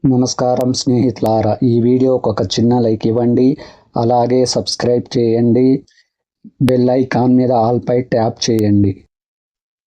నమస్కారం స్నేహితులారా, ఈ వీడియోకి ఒక చిన్న లైక్ ఇవ్వండి. అలాగే సబ్స్క్రైబ్ చేయండి. బెల్ ఐకాన్ మీద ఆల్ పై ట్యాప్ చేయండి.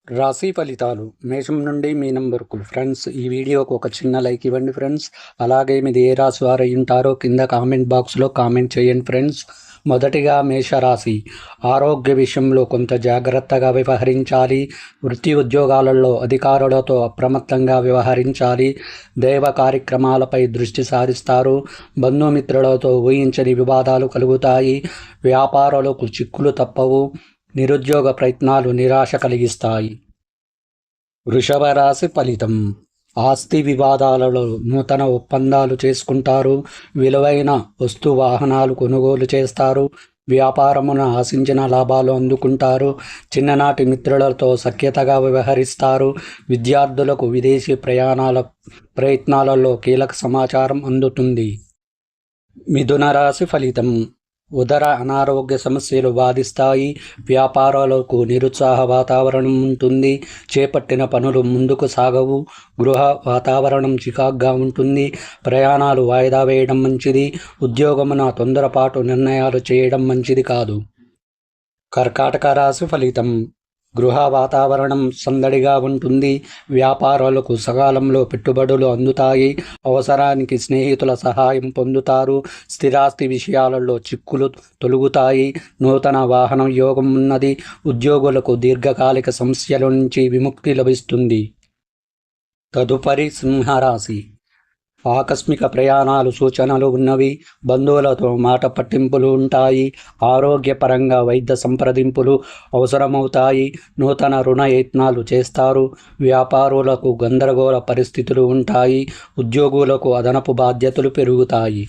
రాశి ఫలితాలు మేషం నుండి మీనం వరకు. ఫ్రెండ్స్, ఈ వీడియోకి ఒక చిన్న లైక్ ఇవ్వండి ఫ్రెండ్స్. అలాగే మీది ఏ రాశి వారు అయి ఉంటారో కింద కామెంట్ బాక్స్లో కామెంట్ చేయండి ఫ్రెండ్స్. మొదటిగా మేషరాశి. ఆరోగ్య విషయంలో కొంత జాగ్రత్తగా వ్యవహరించాలి. వృత్తి ఉద్యోగాలలో అధికారులతో అప్రమత్తంగా వ్యవహరించాలి. దైవ కార్యక్రమాలపై దృష్టి సారిస్తారు. బంధుమిత్రులతో ఊహించని వివాదాలు కలుగుతాయి. వ్యాపారాలకు చిక్కులు తప్పవు. నిరుద్యోగ ప్రయత్నాలు నిరాశ కలిగిస్తాయి. వృషభ రాశి ఫలితం. ఆస్తి వివాదాలలో నూతన ఒప్పందాలు చేసుకుంటారు. విలువైన వస్తు వాహనాలు కొనుగోలు చేస్తారు. వ్యాపారమున ఆశించిన లాభాలు అందుకుంటారు. చిన్ననాటి మిత్రులతో సఖ్యతగా వ్యవహరిస్తారు. విద్యార్థులకు విదేశీ ప్రయత్నాలలో కీలక సమాచారం అందుతుంది. మిథున రాశి ఫలితం. ఉదర అనారోగ్య సమస్యలు బాధిస్తాయి. వ్యాపారాలకు నిరుత్సాహ వాతావరణం ఉంటుంది. చేపట్టిన పనులు ముందుకు సాగవు. గృహ వాతావరణం చికాగ్గా ఉంటుంది. ప్రయాణాలు వాయిదా వేయడం మంచిది. ఉద్యోగమున తొందరపాటు నిర్ణయాలు చేయడం మంచిది కాదు. కర్కాటక రాశి ఫలితం. గృహ వాతావరణం సందడిగా ఉంటుంది. వ్యాపారాలకు సకాలంలో పెట్టుబడులు అందుతాయి. అవసరానికి స్నేహితుల సహాయం పొందుతారు. స్థిరాస్తి విషయాలలో చిక్కులు తొలగుతాయి. నూతన వాహనం యోగం ఉన్నది. ఉద్యోగులకు దీర్ఘకాలిక సమస్యల నుంచి విముక్తి లభిస్తుంది. తదుపరి సింహరాశి. ఆకస్మిక ప్రయాణాలు సూచనలు ఉన్నవి. బంధువులతో మాట పట్టింపులు ఉంటాయి. ఆరోగ్యపరంగా వైద్య సంప్రదింపులు అవసరమవుతాయి. నూతన రుణ యత్నాలు చేస్తారు. వ్యాపారులకు గందరగోళ పరిస్థితులు ఉంటాయి. ఉద్యోగులకు అదనపు బాధ్యతలు పెరుగుతాయి.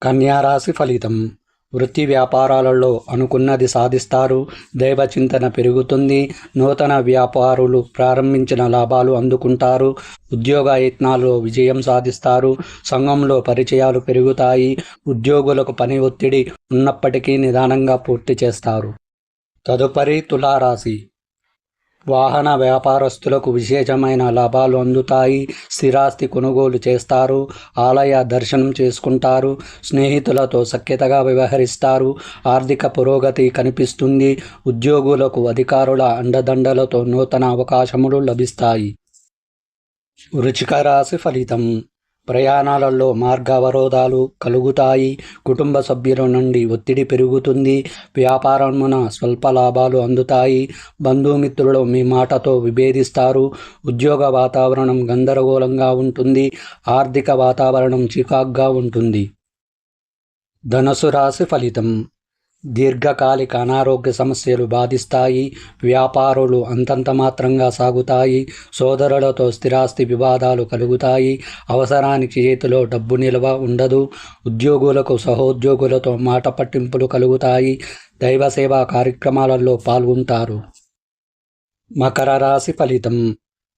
కన్యా రాశి ఫలితం. వృత్తి వ్యాపారాలలో అనుకున్నది సాధిస్తారు. దైవచింతన పెరుగుతుంది. నూతన వ్యాపారులు ప్రారంభించిన లాభాలు అందుకుంటారు. ఉద్యోగ యత్నాల్లో విజయం సాధిస్తారు. సంఘంలో పరిచయాలు పెరుగుతాయి. ఉద్యోగులకు పని ఒత్తిడి ఉన్నప్పటికీ నిదానంగా పూర్తి చేస్తారు. తదుపరి తులారాశి. వాహన వ్యాపారస్తులకు విశేషమైన లాభాలు అందుతాయి. స్థిరాస్తి కొనుగోలు చేస్తారు. ఆలయ దర్శనం చేసుకుంటారు. స్నేహితులతో సఖ్యతగా వ్యవహరిస్తారు. ఆర్థిక పురోగతి కనిపిస్తుంది. ఉద్యోగులకు అధికారుల అండదండలతో నూతన అవకాశములు లభిస్తాయి. వృశ్చిక రాశి ఫలితం. ప్రయాణాలలో మార్గ అవరోధాలు కలుగుతాయి. కుటుంబ సభ్యుల నుండి ఒత్తిడి పెరుగుతుంది. వ్యాపారమున స్వల్ప లాభాలు అందుతాయి. బంధుమిత్రులు మీ మాటతో విభేదిస్తారు. ఉద్యోగ వాతావరణం గందరగోళంగా ఉంటుంది. ఆర్థిక వాతావరణం చికాగ్గా ఉంటుంది. ధనుసు రాశి ఫలితం. దీర్ఘకాలిక అనారోగ్య సమస్యలు బాధిస్తాయి. వ్యాపారులు అంతంత మాత్రంగా సాగుతాయి. సోదరులతో స్థిరాస్తి వివాదాలు కలుగుతాయి. అవసరానికి చేతిలో డబ్బు నిల్వ ఉండదు. ఉద్యోగులకు సహోద్యోగులతో మాట పట్టింపులు కలుగుతాయి. దైవ సేవా కార్యక్రమాలలో పాల్గొంటారు. మకర రాశి ఫలితం.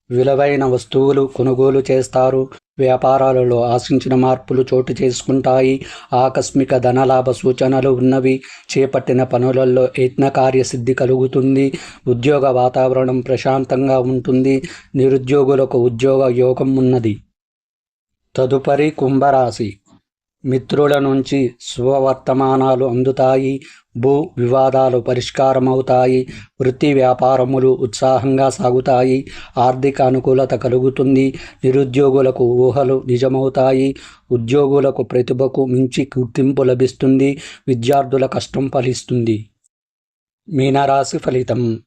విలువైన వస్తువులు కొనుగోలు చేస్తారు. వ్యాపారాలలో ఆశించిన మార్పులు చోటు చేసుకుంటాయి. ఆకస్మిక ధనలాభ సూచనలు ఉన్నవి. చేపట్టిన పనులలో యత్న కార్యసిద్ధి కలుగుతుంది. ఉద్యోగ వాతావరణం ప్రశాంతంగా ఉంటుంది. నిరుద్యోగులకు ఉద్యోగ యోగం ఉన్నది. తదుపరి కుంభరాశి. మిత్రుల నుంచి శుభవర్తమానాలు అందుతాయి. భూ వివాదాలు పరిష్కారమవుతాయి. వృత్తి వ్యాపారములు ఉత్సాహంగా సాగుతాయి. ఆర్థిక అనుకూలత కలుగుతుంది. నిరుద్యోగులకు ఊహలు నిజమవుతాయి. ఉద్యోగులకు ప్రతిభకు మించి గుర్తింపు లభిస్తుంది. విద్యార్థుల కష్టం ఫలిస్తుంది. మీనరాశి ఫలితం.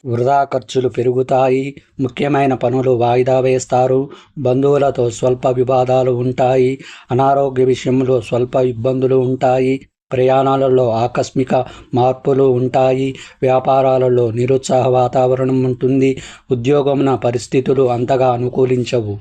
వృధా ఖర్చులు పెరుగుతాయి. ముఖ్యమైన పనులు వాయిదా వేస్తారు. బంధువులతో స్వల్ప వివాదాలు ఉంటాయి. అనారోగ్య విషయంలో స్వల్ప ఇబ్బందులు ఉంటాయి. ప్రయాణాలలో ఆకస్మిక మార్పులు ఉంటాయి. వ్యాపారాలలో నిరుత్సాహ వాతావరణం ఉంటుంది. ఉద్యోగమున పరిస్థితులు అంతగా అనుకూలించవు.